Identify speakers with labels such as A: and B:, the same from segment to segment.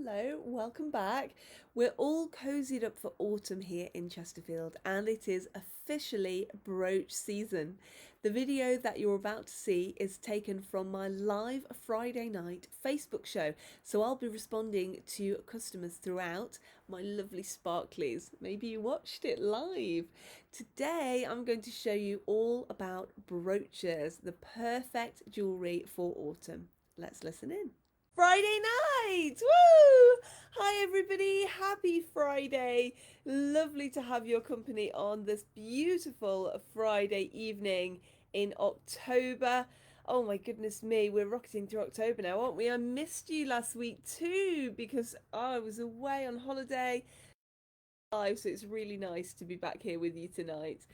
A: hello, welcome back. We're all cozied up for autumn here in Chesterfield, and it is officially brooch season. The video that you're about to see is taken from my live Friday night Facebook show, so I'll be responding to customers throughout. My lovely sparklies, maybe you watched it live. Today I'm going to show you all about brooches, the perfect jewellery for autumn. Let's listen in. Friday night! Woo! Hi everybody, happy Friday. Lovely to have your company on this beautiful Friday evening in October. Oh my goodness me, we're rocketing through October now, aren't we? I missed you last week too because I was away on holiday live, so it's really nice to be back here with you tonight.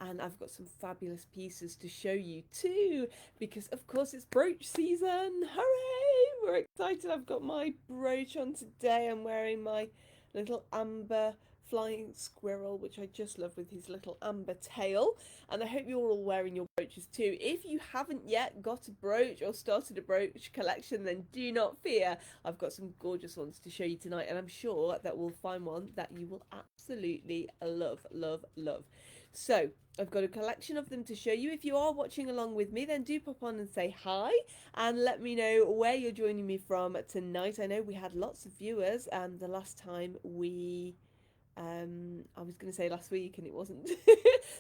A: And I've got some fabulous pieces to show you too, because of course it's brooch season. Hooray! We're excited. I've got my brooch on today. I'm wearing my little amber flying squirrel, which I just love, with his little amber tail. And I hope you're all wearing your brooches too. If you haven't yet got a brooch or started a brooch collection, then do not fear. I've got some gorgeous ones to show you tonight, and I'm sure that we'll find one that you will absolutely love, love, love. So I've got a collection of them to show you. If you are watching along with me, then do pop on and say hi and let me know where you're joining me from tonight. I know we had lots of viewers the last time we I was going to say last week, and it wasn't.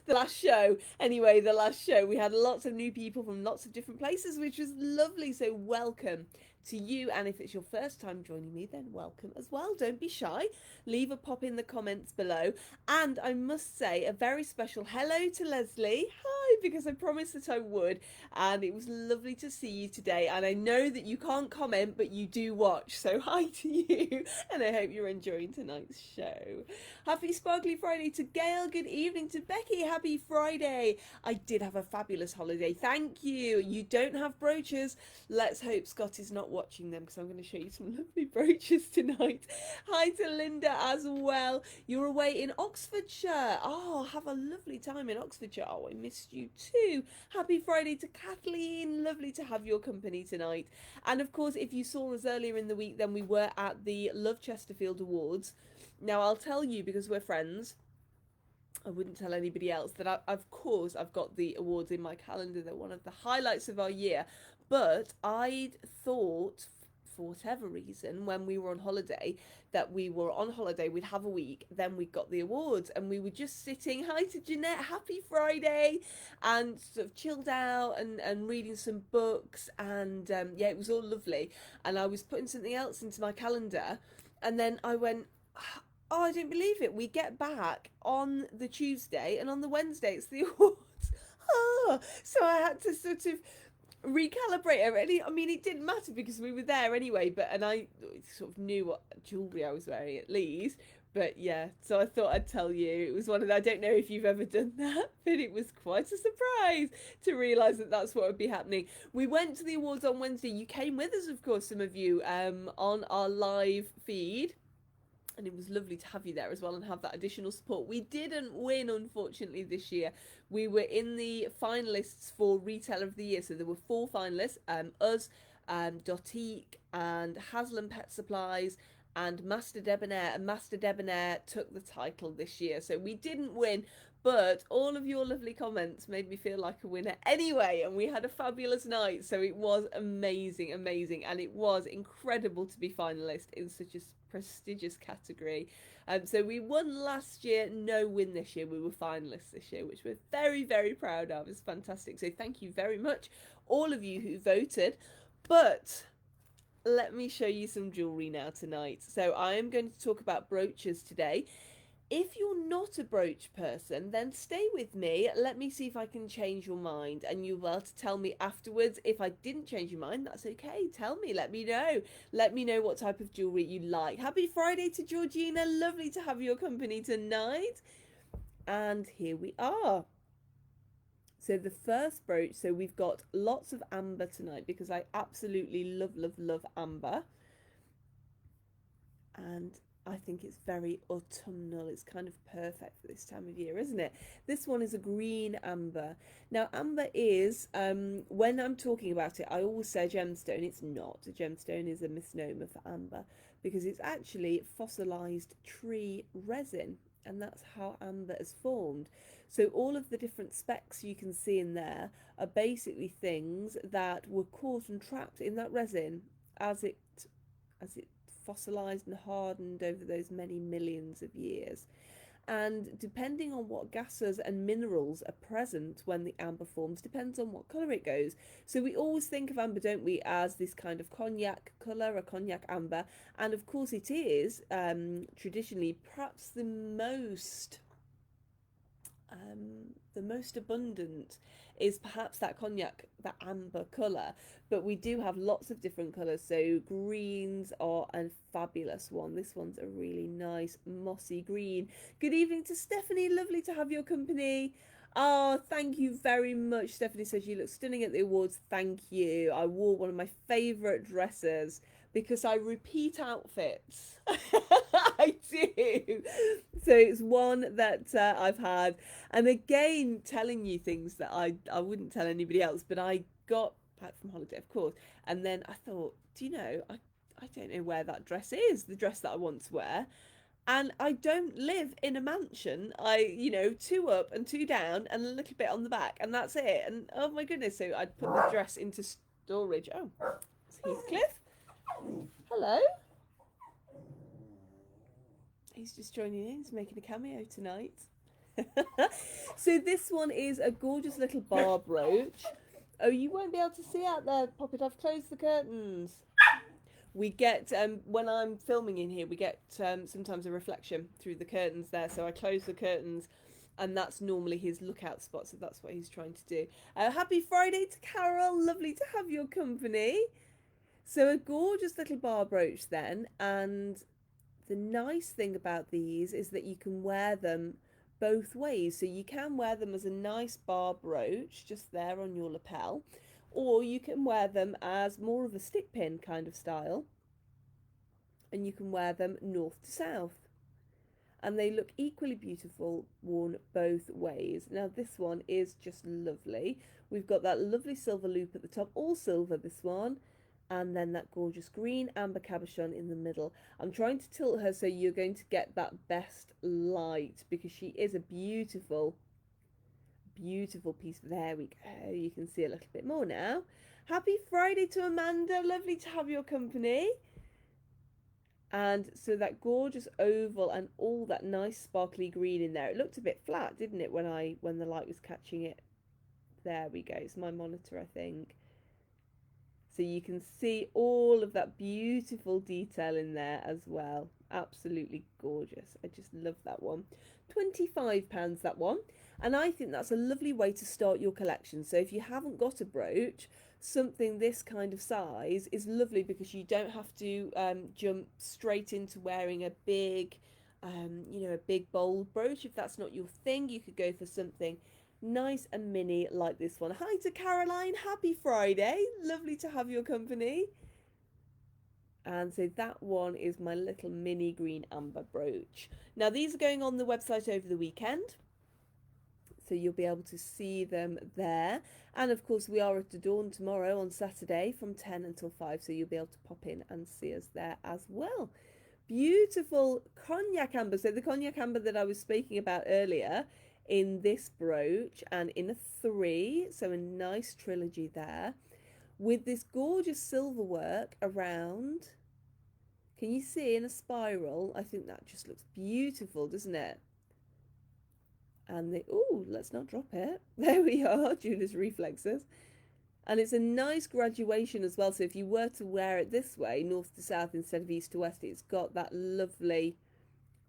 A: The last show. Anyway, the last show, we had lots of new people from lots of different places, which was lovely. So welcome to you. And if it's your first time joining me, then welcome as well. Don't be shy. Leave a pop in the comments below. And I must say a very special hello to Leslie. Hi, because I promised that I would. And it was lovely to see you today. And I know that you can't comment, but you do watch. So hi to you. And I hope you're enjoying tonight's show. Happy Sparkly Friday to Gail. Good evening to Becky. Happy Friday. I did have a fabulous holiday. Thank you. You don't have brooches. Let's hope Scott is not watching them, because I'm going to show you some lovely brooches tonight. Hi to Linda as well. You're away in Oxfordshire. Oh, have a lovely time in Oxfordshire. Oh, I missed you too. Happy Friday to Kathleen. Lovely to have your company tonight. And of course, if you saw us earlier in the week, then we were at the Love Chesterfield Awards. Now, I'll tell you, because we're friends, I wouldn't tell anybody else, that of course I've got the awards in my calendar. They're one of the highlights of our year. But I'd thought, for whatever reason, when we were on holiday, that we were on holiday, we'd have a week, then we got the awards, and we were just sitting, hi to Jeanette, happy Friday, and sort of chilled out and reading some books, and yeah, it was all lovely. And I was putting something else into my calendar, and then I went, oh, I don't believe it. We get back on the Tuesday, and on the Wednesday it's the awards. Oh, so I had to sort of recalibrate it. I mean, it didn't matter because we were there anyway, and I sort of knew what jewellery I was wearing at least. But yeah, so I thought I'd tell you. It was one of the, I don't know if you've ever done that, but it was quite a surprise to realise that that's what would be happening. We went to the awards on Wednesday. You came with us, of course, some of you, on our live feed. And it was lovely to have you there as well and have that additional support. We didn't win, unfortunately, this year. We were in the finalists for Retailer of the Year. So there were 4 finalists, us, Dotique and Haslam Pet Supplies and Master Debonair. And Master Debonair took the title this year. So we didn't win, but all of your lovely comments made me feel like a winner anyway, and we had a fabulous night. So it was amazing, amazing, and it was incredible to be finalist in such a prestigious category. So we won last year, no win this year. We were finalists this year, which we're very, very proud of. It's fantastic. So thank you very much, all of you who voted. But let me show you some jewellery now tonight. So I am going to talk about brooches today. If you're not a brooch person, then stay with me. Let me see if I can change your mind, and you'll be able to tell me afterwards. If I didn't change your mind, that's okay. Tell me, let me know. Let me know what type of jewellery you like. Happy Friday to Georgina. Lovely to have your company tonight. And here we are. So the first brooch, so we've got lots of amber tonight because I absolutely love, love, love amber. and I think it's very autumnal. It's kind of perfect for this time of year, isn't it? This one is a green amber. Now, amber is, when I'm talking about it, I always say gemstone. It's not. A gemstone is a misnomer for amber because it's actually fossilized tree resin, and that's how amber is formed. So all of the different specks you can see in there are basically things that were caught and trapped in that resin as it fossilized and hardened over those many millions of years. And depending on what gases and minerals are present when the amber forms depends on what colour it goes. So we always think of amber, don't we, as this kind of cognac colour, a cognac amber, and of course it is traditionally perhaps the most abundant is perhaps that cognac, that amber colour, but we do have lots of different colours. So greens are a fabulous one. This one's a really nice mossy green. Good evening to Stephanie, lovely to have your company. Oh, thank you very much. Stephanie says you look stunning at the awards. Thank you. I wore one of my favourite dresses because I repeat outfits. I do. So it's one that I've had, and again telling you things that I wouldn't tell anybody else, but I got back from holiday, of course, and then I thought, do you know, I don't know where that dress is, the dress that I want to wear. And I don't live in a mansion. I, 2 up and 2 down and a little bit on the back, and that's it. And oh my goodness, so I'd put the dress into storage. Oh, it's Heathcliff. Hello. He's just joining in. He's making a cameo tonight. So this one is a gorgeous little bar brooch. Oh, you won't be able to see out there, Poppet. I've closed the curtains. We get, when I'm filming in here, we get sometimes a reflection through the curtains there. So I close the curtains, and that's normally his lookout spot. So that's what he's trying to do. Happy Friday to Carol. Lovely to have your company. So a gorgeous little bar brooch then, and the nice thing about these is that you can wear them both ways. So you can wear them as a nice bar brooch just there on your lapel, or you can wear them as more of a stick pin kind of style, and you can wear them north to south. And they look equally beautiful worn both ways. Now this one is just lovely. We've got that lovely silver loop at the top, all silver this one, and then that gorgeous green amber cabochon in the middle. I'm trying to tilt her so you're going to get that best light, because she is a beautiful, beautiful piece. There we go. You can see a little bit more now. Happy Friday to Amanda. Lovely to have your company. And so that gorgeous oval and all that nice sparkly green in there. It looked a bit flat, didn't it, when the light was catching it? There we go. It's my monitor, I think. So you can see all of that beautiful detail in there as well. Absolutely gorgeous. I just love that one. £25 that one. And I think that's a lovely way to start your collection. So if you haven't got a brooch, something this kind of size is lovely, because you don't have to jump straight into wearing a big, a big bold brooch. If that's not your thing, you could go for something nice and mini like this one. Hi to Caroline. Happy Friday. Lovely to have your company. And so that one is my little mini green amber brooch. Now these are going on the website over the weekend, so you'll be able to see them there. And of course we are at Adorn tomorrow on Saturday from 10 until 5, so you'll be able to pop in and see us there as well. Beautiful cognac amber. So the cognac amber that I was speaking about earlier in this brooch, and in a 3, so a nice trilogy there, with this gorgeous silver work around. Can you see, in a spiral? I think that just looks beautiful, doesn't it? And let's not drop it. There we are, Julia's reflexes. And it's a nice graduation as well. So if you were to wear it this way, north to south instead of east to west, it's got that lovely,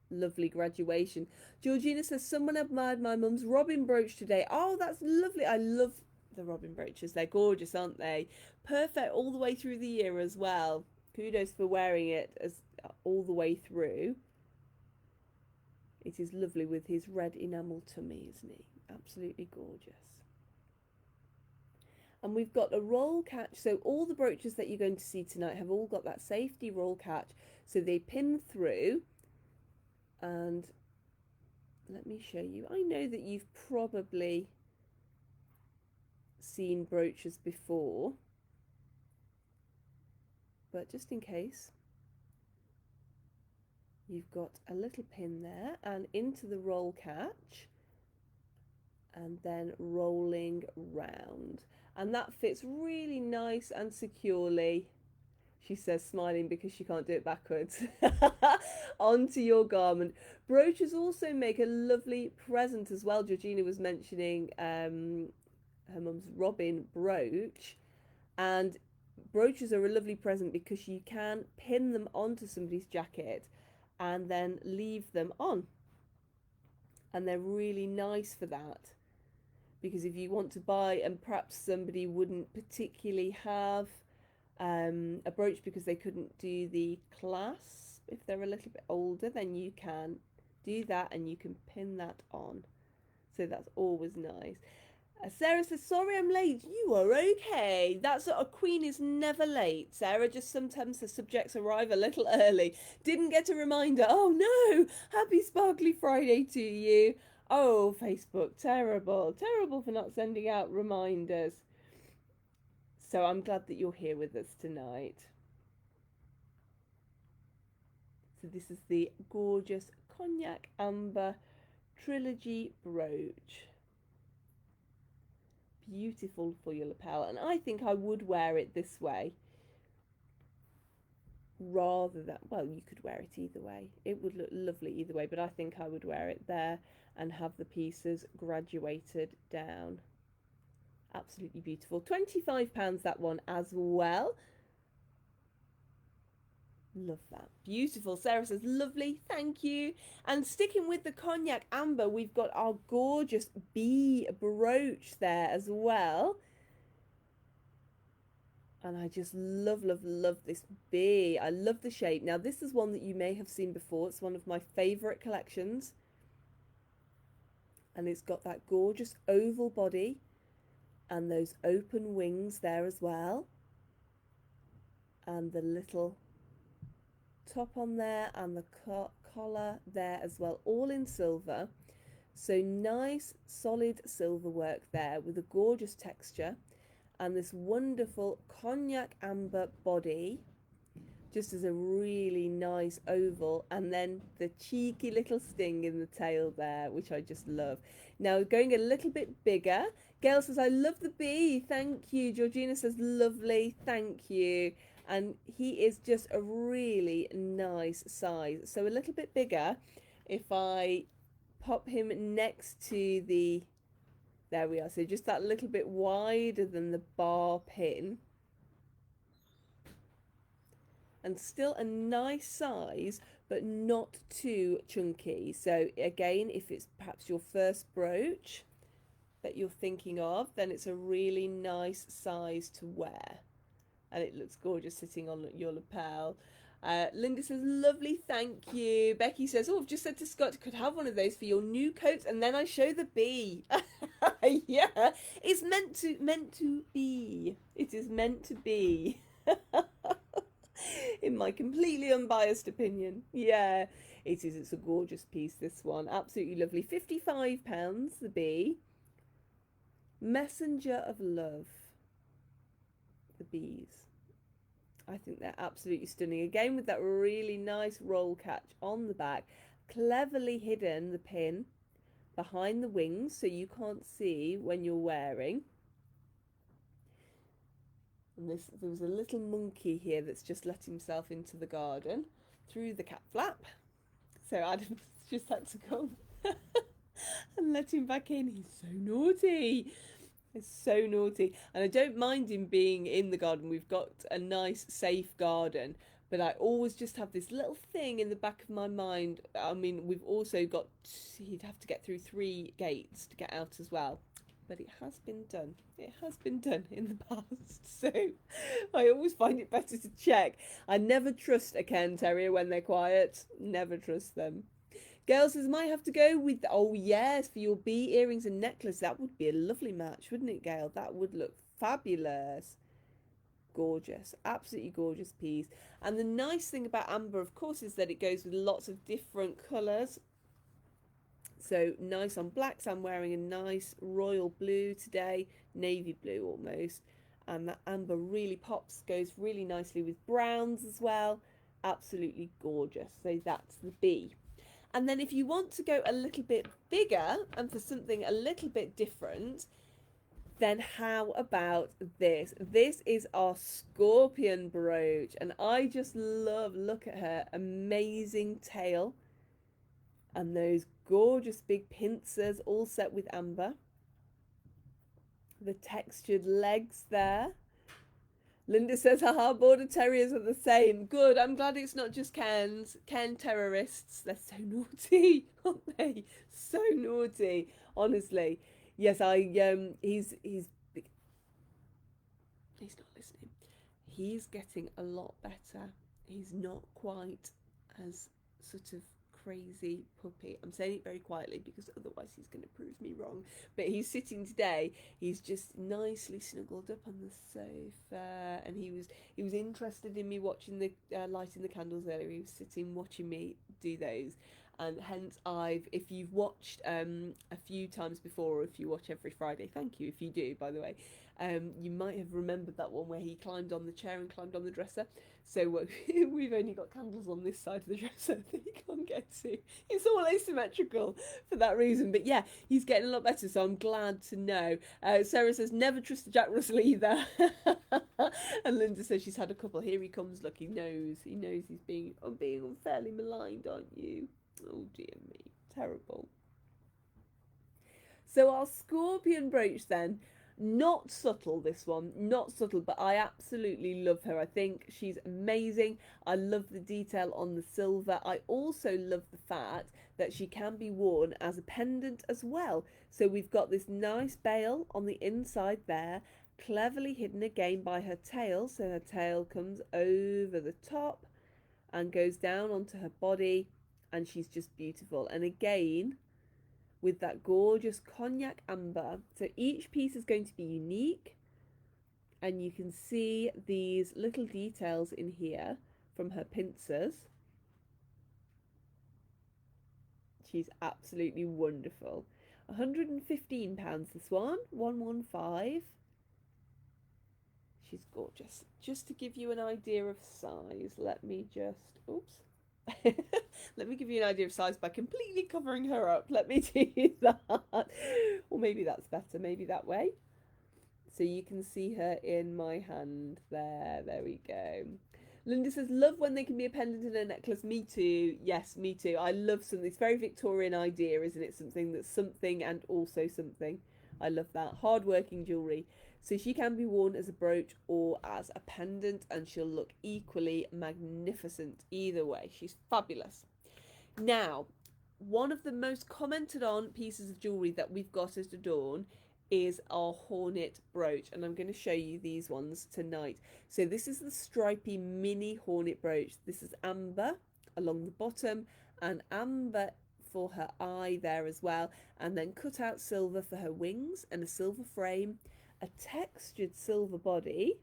A: lovely graduation. Georgina says, someone admired my mum's robin brooch today. Oh, that's lovely. I love the robin brooches. They're gorgeous, aren't they? Perfect all the way through the year as well. Kudos for wearing it as all the way through. It is lovely with his red enamel tummy, isn't he? Absolutely gorgeous. And we've got a roll catch. So all the brooches that you're going to see tonight have all got that safety roll catch. So they pin through. And let me show you. I know that you've probably seen brooches before, but just in case, you've got a little pin there and into the roll catch and then rolling round, and that fits really nice and securely, she says, smiling because she can't do it backwards, onto your garment. Brooches also make a lovely present as well. Georgina was mentioning her mum's Robin brooch, and brooches are a lovely present because you can pin them onto somebody's jacket and then leave them on, and they're really nice for that, because if you want to buy and perhaps somebody wouldn't particularly have a brooch because they couldn't do the clasp if they're a little bit older, then you can do that and you can pin that on, so that's always nice. Sarah says, sorry I'm late. You are okay. That's a queen is never late, Sarah. Just sometimes the subjects arrive a little early. Didn't get a reminder. Oh no. Happy Sparkly Friday to you. Oh, Facebook. Terrible. Terrible for not sending out reminders. So I'm glad that you're here with us tonight. So this is the gorgeous Cognac Amber Trilogy brooch. Beautiful for your lapel, and I think I would wear it this way rather than, well, you could wear it either way, it would look lovely either way, but I think I would wear it there and have the pieces graduated down. Absolutely beautiful. £25 that one as well. Love that. Beautiful. Sarah says, lovely, thank you. And sticking with the Cognac Amber, we've got our gorgeous bee brooch there as well. And I just love, love, love this bee. I love the shape. Now, this is one that you may have seen before. It's one of my favourite collections. And it's got that gorgeous oval body and those open wings there as well. And the little top on there and the collar there as well, all in silver. So nice solid silver work there with a gorgeous texture and this wonderful Cognac Amber body, just as a really nice oval, and then the cheeky little sting in the tail there, which I just love. Now going a little bit bigger, Gail says, I love the bee, thank you. Georgina says, lovely, thank you. And he is just a really nice size. So a little bit bigger. If I pop him next to the, there we are. So just that little bit wider than the bar pin. And still a nice size, but not too chunky. So again, if it's perhaps your first brooch that you're thinking of, then it's a really nice size to wear. And it looks gorgeous sitting on your lapel. Linda says, lovely, thank you. Becky says, oh, I've just said to Scott, could have one of those for your new coats. And then I show the bee. Yeah, it's meant to be. It is meant to be. In my completely unbiased opinion. Yeah, it is. It's a gorgeous piece, this one. Absolutely lovely. £55, the bee. Messenger of Love. The bees. I think they're absolutely stunning. Again, with that really nice roll catch on the back. Cleverly hidden, the pin, behind the wings, so you can't see when you're wearing. And there was a little monkey here that's just let himself into the garden through the cat flap. So Adam's just had to come and let him back in. He's so naughty. It's so naughty. And I don't mind him being in the garden. We've got a nice, safe garden. But I always just have this little thing in the back of my mind. I mean, we've also got, he'd have to get through 3 gates to get out as well. But it has been done. It has been done in the past. So I always find it better to check. I never trust a Cairn Terrier when they're quiet. Never trust them. Gail says, might have to go with, oh yes, for your bee earrings and necklace. That would be a lovely match, wouldn't it, Gail? That would look fabulous. Gorgeous, absolutely gorgeous piece. And the nice thing about amber, of course, is that it goes with lots of different colours. So nice on blacks. I'm wearing a nice royal blue today, navy blue almost. And that amber really pops, goes really nicely with browns as well. Absolutely gorgeous. So that's the B. And then if you want to go a little bit bigger and for something a little bit different, then how about this? This is our scorpion brooch, and I just love, look at her amazing tail and those gorgeous big pincers all set with amber. The textured legs there. Linda says, haha, border terriers are the same. Good, I'm glad it's not just Ken's. Ken terrorists, they're so naughty, aren't they? So naughty, honestly. Yes, he's not listening. He's getting a lot better. He's not quite as sort of crazy puppy. I'm saying it very quietly because otherwise he's going to prove me wrong. But he's sitting today. He's just nicely snuggled up on the sofa, and he was interested in me watching the lighting the candles earlier. He was sitting watching me do those. And hence if you've watched a few times before, or if you watch every Friday, thank you if you do, by the way, you might have remembered that one where he climbed on the chair and climbed on the dresser. So we've only got candles on this side of the dresser that he can't get to. It's all asymmetrical for that reason. But yeah, he's getting a lot better, so I'm glad to know. Sarah says, never trust the Jack Russell either. And Linda says she's had a couple. Here he comes, look, he knows he's being unfairly maligned, aren't you? Oh dear me, terrible. So our scorpion brooch then, not subtle, this one, not subtle, but I absolutely love her. I think she's amazing. I love the detail on the silver. I also love the fact that she can be worn as a pendant as well. So we've got this nice bail on the inside there, cleverly hidden again by her tail. So her tail comes over the top and goes down onto her body. And she's just beautiful. And again, with that gorgeous cognac amber. So each piece is going to be unique. And you can see these little details in here from her pincers. She's absolutely wonderful. £115 this one, 115. She's gorgeous. Just to give you an idea of size, let me just, oops. Let me give you an idea of size by completely covering her up. Let me do that. Or maybe that's better, maybe that way. So you can see her in my hand there. There we go. Linda says, love when they can be a pendant and a necklace. Me too. Yes, me too. I love something. It's a very Victorian idea, isn't it? Something that's something and also something. I love that. Hard-working jewellery. So she can be worn as a brooch or as a pendant, and she'll look equally magnificent either way. She's fabulous. Now, one of the most commented on pieces of jewellery that we've got at Adorn is our Hornet brooch, and I'm going to show you these ones tonight. So this is the Stripy mini Hornet brooch. This is amber along the bottom and amber for her eye there as well, and then cut out silver for her wings and a silver frame, a textured silver body.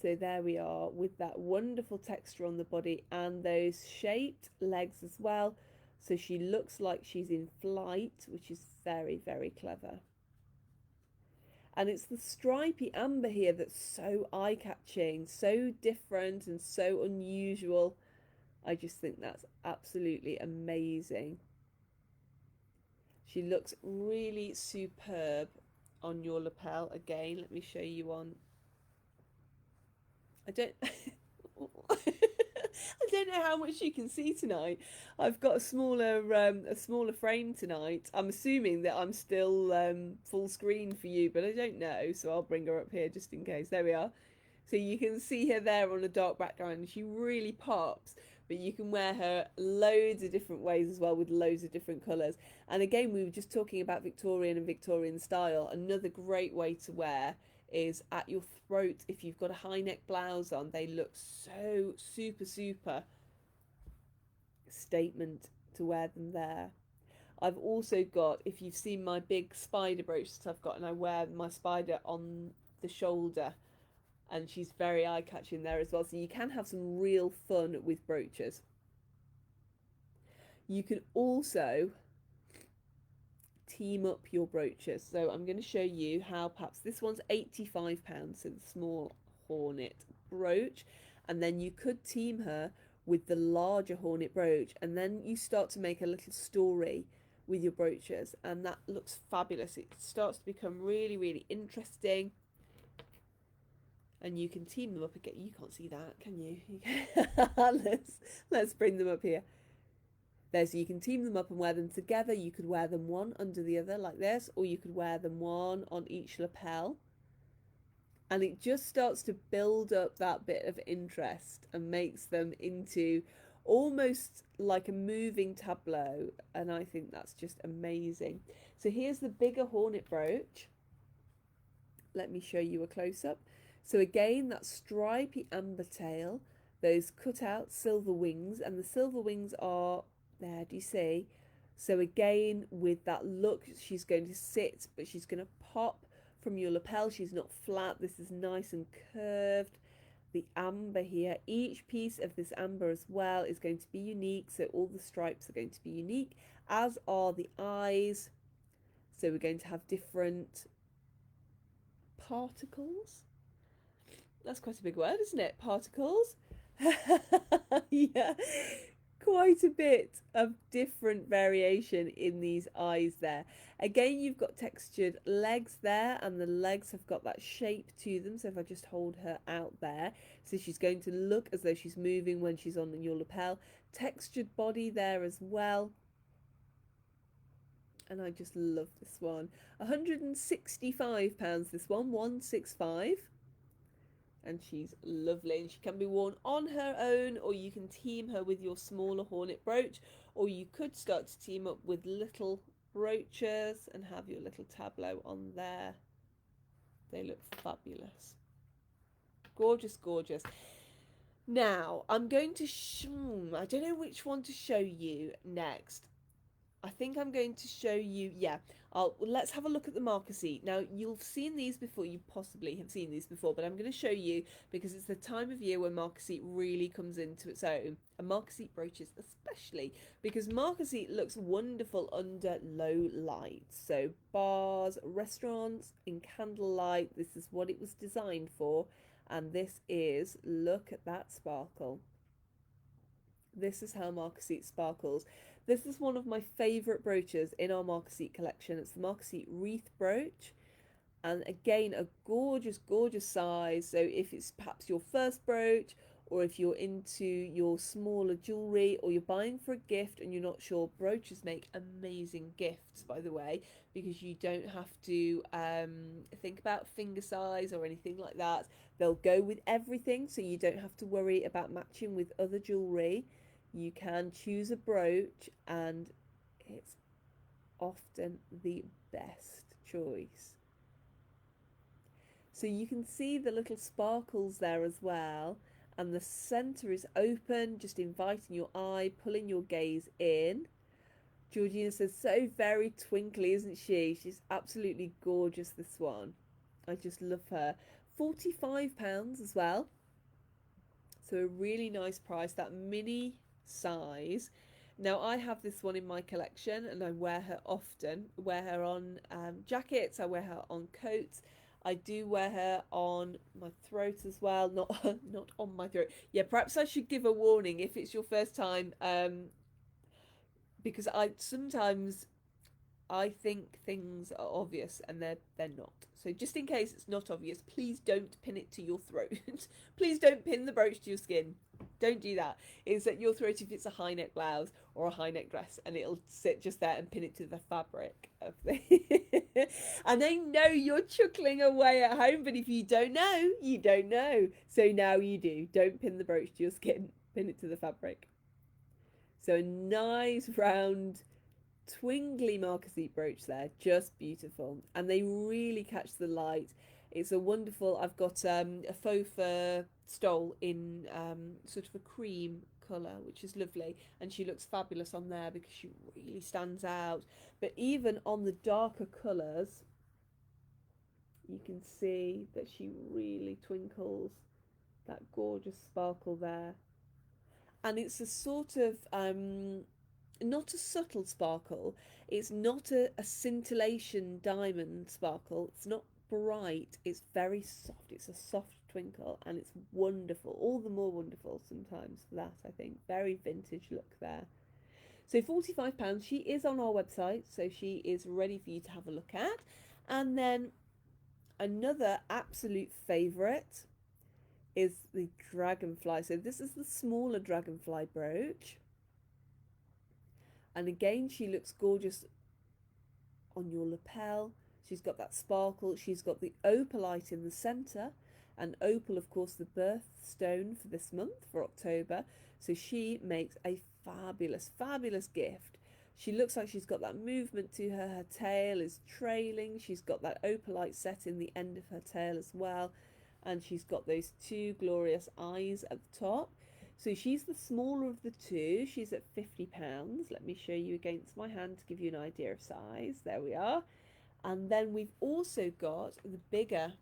A: So there we are with that wonderful texture on the body and those shaped legs as well. So she looks like she's in flight, which is very, very clever. And it's the stripy amber here that's so eye-catching, so different and so unusual. I just think that's absolutely amazing. She looks really superb on your lapel. Again, let me show you on. I don't I don't know how much you can see tonight. I've got a smaller frame tonight. I'm assuming that I'm still full screen for you, but I don't know, so I'll bring her up here just in case. There we are. So you can see her there on a dark background. She really pops, but you can wear her loads of different ways as well, with loads of different colours. And again, we were just talking about Victorian and Victorian style. Another great way to wear is at your throat. If you've got a high neck blouse on, they look so super statement to wear them there. I've also got, if you've seen my big spider brooch that I've got, and I wear my spider on the shoulder, and she's very eye-catching there as well. So you can have some real fun with brooches. You can also team up your brooches. So I'm going to show you how, perhaps this one's £85, so the small Hornet brooch, and then you could team her with the larger Hornet brooch, and then you start to make a little story with your brooches, and that looks fabulous. It starts to become really, really interesting, and you can team them up again. You can't see that, can you? Let's bring them up here. There, so you can team them up and wear them together. You could wear them one under the other like this, or you could wear them one on each lapel. And it just starts to build up that bit of interest and makes them into almost like a moving tableau. And I think that's just amazing. So here's the bigger Hornet brooch. Let me show you a close-up. So again, that stripy amber tail, those cut out silver wings, and the silver wings are there, do you see? So again, with that look, she's going to sit, but she's going to pop from your lapel. She's not flat. This is nice and curved. The amber here, each piece of this amber as well is going to be unique. So all the stripes are going to be unique, as are the eyes. So we're going to have different particles. That's quite a big word, isn't it? Particles. Yeah. Quite a bit of different variation in these eyes there. Again, you've got textured legs there, and the legs have got that shape to them. So if I just hold her out there, so she's going to look as though she's moving when she's on your lapel. Textured body there as well. And I just love this one. £165 this one, 165. And she's lovely, and she can be worn on her own, or you can team her with your smaller Hornet brooch, or you could start to team up with little brooches and have your little tableau on there. They look fabulous. Gorgeous, gorgeous. Now I'm going to I don't know which one to show you next. I think I'm going to show you, let's have a look at the marker seat. Now, you've seen these before, you possibly have seen these before, but I'm going to show you because it's the time of year when marker seat really comes into its own, and marker seat brooches especially, because marker seat looks wonderful under low light. So bars, restaurants, in candlelight, this is what it was designed for, and this is, look at that sparkle. This is how marker seat sparkles. This is one of my favourite brooches in our marker seat collection. It's the marker seat wreath brooch, and again a gorgeous, gorgeous size. So if it's perhaps your first brooch, or if you're into your smaller jewellery, or you're buying for a gift and you're not sure, brooches make amazing gifts, by the way, because you don't have to think about finger size or anything like that. They'll go with everything, so you don't have to worry about matching with other jewellery. You can choose a brooch, and it's often the best choice. So you can see the little sparkles there as well, and the centre is open, just inviting your eye, pulling your gaze in. Georgina says, so very twinkly, isn't she? She's absolutely gorgeous, this one. I just love her. £45 as well. So a really nice price, that mini size. Now I have this one in my collection, and I wear her often. I wear her on jackets, I wear her on coats, I do wear her on my throat as well, not on my throat. Yeah, perhaps I should give a warning if it's your first time, because sometimes I think things are obvious and they're not. So just in case it's not obvious, please don't pin it to your throat. Please don't pin the brooch to your skin. Don't do that. It's at your throat if it's a high neck blouse or a high neck dress, and it'll sit just there and pin it to the fabric of the and I know you're chuckling away at home, but if you don't know, you don't know. So now you do. Don't pin the brooch to your skin. Pin it to the fabric. So a nice round twingly marker seat brooch there, just beautiful, and they really catch the light. It's a wonderful, I've got a faux fur stole in sort of a cream colour, which is lovely, and she looks fabulous on there because she really stands out. But even on the darker colours, you can see that she really twinkles, that gorgeous sparkle there. And it's a sort of not a subtle sparkle, it's not a scintillation diamond sparkle, it's not bright, it's very soft, it's a soft twinkle, and it's wonderful, all the more wonderful sometimes for that. I think very vintage look there. So £45, she is on our website, so she is ready for you to have a look at. And then another absolute favourite is the Dragonfly. So this is the smaller Dragonfly brooch, and again she looks gorgeous on your lapel. She's got that sparkle, she's got the opalite in the centre, and opal of course the birthstone for this month, for October, so she makes a fabulous gift. She looks like she's got that movement to her, her tail is trailing, she's got that opalite set in the end of her tail as well, and she's got those two glorious eyes at the top. So she's the smaller of the two, she's at £50. Let me show you against my hand to give you an idea of size. There we are. And then we've also got the bigger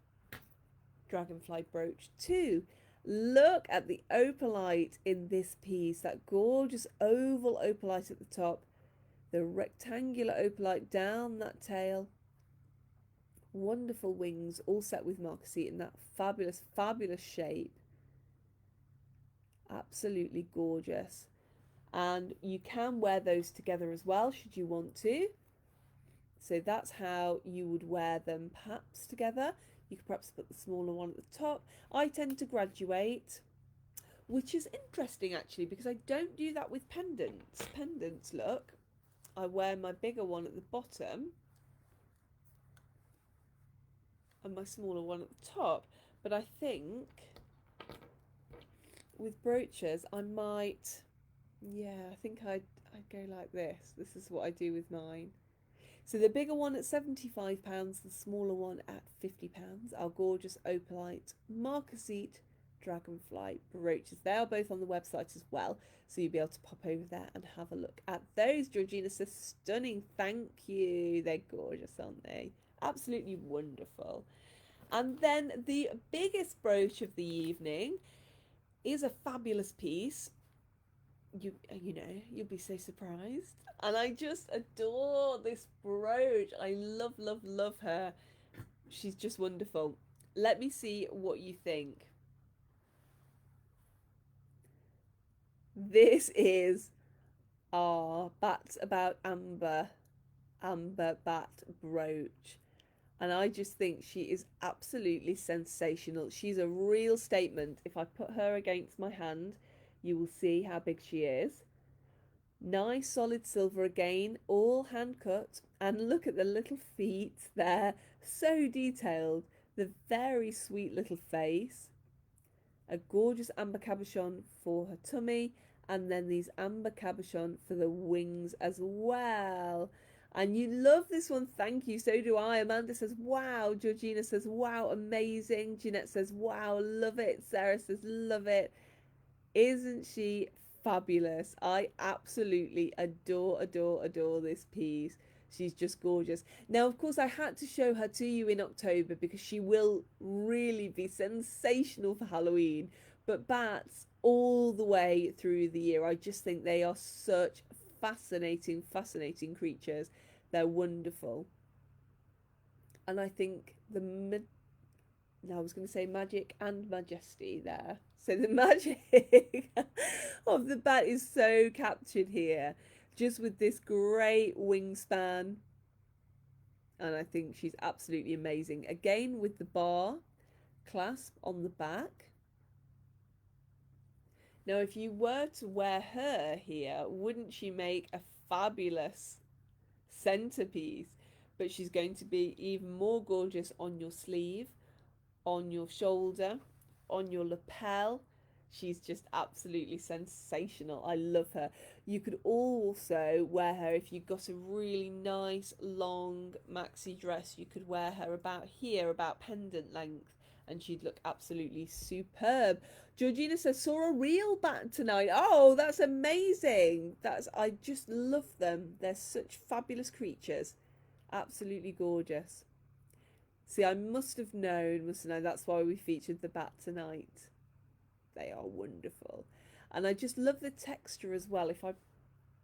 A: Dragonfly brooch too. Look at the opalite in this piece, that gorgeous oval opalite at the top, the rectangular opalite down that tail, wonderful wings all set with marquisite in that fabulous shape. Absolutely gorgeous. And you can wear those together as well should you want to. So that's how you would wear them perhaps together. You could perhaps put the smaller one at the top. I tend to graduate, which is interesting actually, because I don't do that with pendants. Pendants, look, I wear my bigger one at the bottom and my smaller one at the top. But I think with brooches I might, yeah, I think I'd go like this. This is what I do with mine. So the bigger one at £75, the smaller one at £50. Our gorgeous opalite marquisite Dragonfly brooches. They are both on the website as well, so you'll be able to pop over there and have a look at those. Georgina says, stunning, thank you. They're gorgeous, aren't they? Absolutely wonderful. And then the biggest brooch of the evening is a fabulous piece. You know, you'll be so surprised. And I just adore this brooch. I love her. She's just wonderful. Let me see what you think. This is our Bat About Amber Bat brooch. And I just think she is absolutely sensational. She's a real statement. If I put her against my hand, you will see how big she is. Nice solid silver again, all hand cut, and look at the little feet there, so detailed. The very sweet little face, a gorgeous amber cabochon for her tummy, and then these amber cabochon for the wings as well. And you love this one, thank you, so do I. Amanda says wow, Georgina says wow, amazing, Jeanette says wow, love it, Sarah says love it. Isn't she fabulous? I absolutely adore this piece. She's just gorgeous. Now, of course, I had to show her to you in October because she will really be sensational for Halloween. But bats all the way through the year. I just think they are such fascinating creatures. They're wonderful. And I think I was going to say magic and majesty there. So the magic of the bat is so captured here, just with this great wingspan. And I think she's absolutely amazing. Again, with the bar clasp on the back. Now, if you were to wear her here, wouldn't she make a fabulous centerpiece? But she's going to be even more gorgeous on your sleeve, on your shoulder, on your lapel. She's just absolutely sensational. I love her. You could also wear her if you've got a really nice long maxi dress. You could wear her about here, about pendant length, and she'd look absolutely superb. Georgina says, saw a real bat tonight. Oh, that's amazing. I just love them. They're such fabulous creatures. Absolutely gorgeous. See, I must have known, that's why we featured the bat tonight. They are wonderful. And I just love the texture as well. If I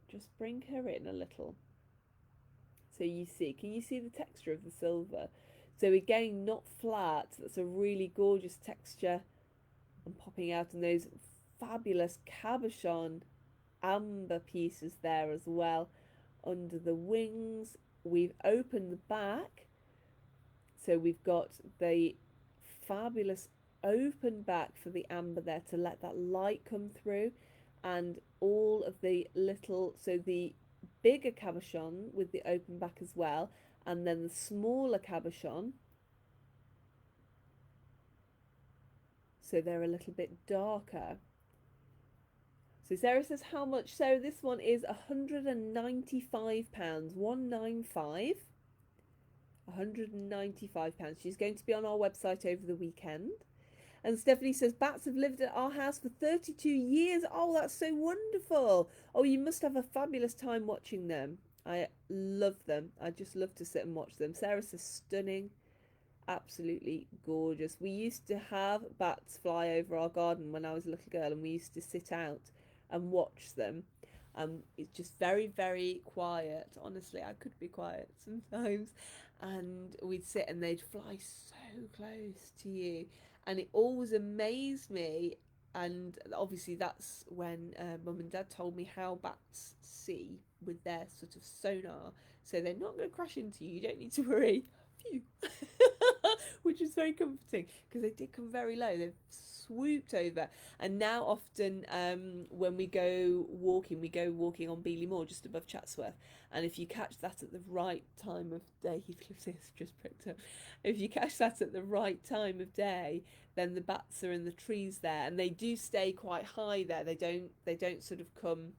A: just bring her in a little. So you see, can you see the texture of the silver? So again, not flat. That's a really gorgeous texture. And popping out in those fabulous cabochon amber pieces there as well. Under the wings, we've opened the back. So we've got the fabulous open back for the amber there to let that light come through, and all of the little, so the bigger cabochon with the open back as well, and then the smaller cabochon, so they're a little bit darker. So Sarah says how much? So this one is £195, 195, £195. She's going to be on our website over the weekend. And Stephanie says, bats have lived at our house for 32 years. Oh, that's so wonderful. Oh, you must have a fabulous time watching them. I love them. I just love to sit and watch them. Sarah says, stunning. Absolutely gorgeous. We used to have bats fly over our garden when I was a little girl, and we used to sit out and watch them. It's just very, very quiet. Honestly, I could be quiet sometimes. And we'd sit and they'd fly so close to you. And it always amazed me, and obviously that's when Mum and Dad told me how bats see with their sort of sonar, so they're not going to crash into you, you don't need to worry. Phew. Which is very comforting, because they did come very low, they've swooped over. And now often when we go walking on Beeley Moor just above Chatsworth, and if you catch that at the right time of day, Heathcliff's just pricked up, if you catch that at the right time of day, then the bats are in the trees there, and they do stay quite high there. They don't sort of come,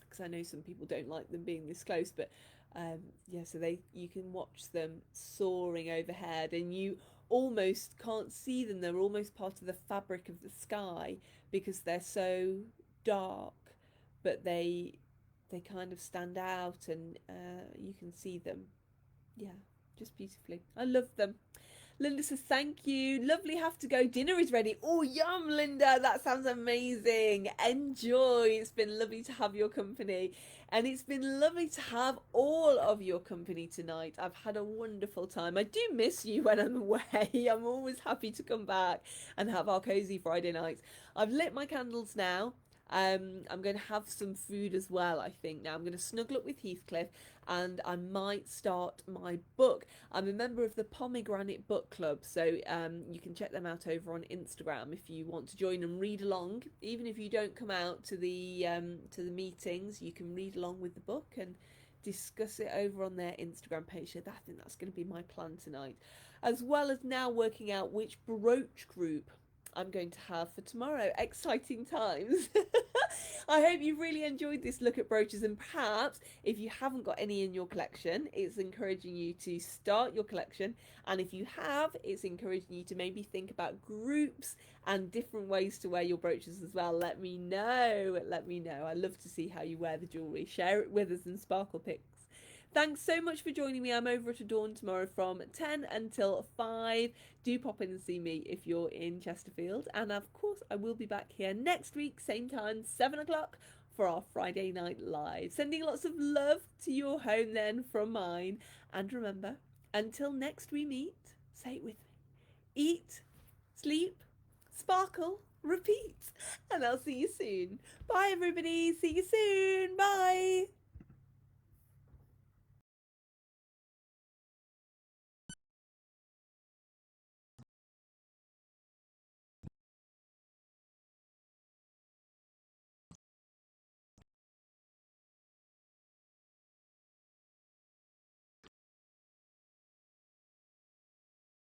A: because I know some people don't like them being this close, but yeah, so you can watch them soaring overhead, and you almost can't see them. They're almost part of the fabric of the sky because they're so dark, but they kind of stand out, and you can see them. Yeah, just beautifully. I love them. Linda says, thank you. Lovely, have to go. Dinner is ready. Oh, yum, Linda. That sounds amazing. Enjoy. It's been lovely to have your company. And it's been lovely to have all of your company tonight. I've had a wonderful time. I do miss you when I'm away. I'm always happy to come back and have our cozy Friday nights. I've lit my candles now. I'm going to have some food as well, I think. Now I'm going to snuggle up with Heathcliff, and I might start my book. I'm a member of the Pomegranate Book Club, so you can check them out over on Instagram if you want to join and read along. Even if you don't come out to the meetings, you can read along with the book and discuss it over on their Instagram page. So I think that's going to be my plan tonight, as well as now working out which brooch group I'm going to have for tomorrow. Exciting times. I hope you've really enjoyed this look at brooches, and perhaps if you haven't got any in your collection, it's encouraging you to start your collection, and if you have, it's encouraging you to maybe think about groups and different ways to wear your brooches as well. Let me know. I love to see how you wear the jewellery. Share it with us in Sparkle Pics. Thanks so much for joining me. I'm over at Adorn tomorrow from 10 until 5. Do pop in and see me if you're in Chesterfield. And of course, I will be back here next week, same time, 7 o'clock, for our Friday Night Live. Sending lots of love to your home then from mine. And remember, until next we meet, say it with me, eat, sleep, sparkle, repeat. And I'll see you soon. Bye, everybody. See you soon. Bye.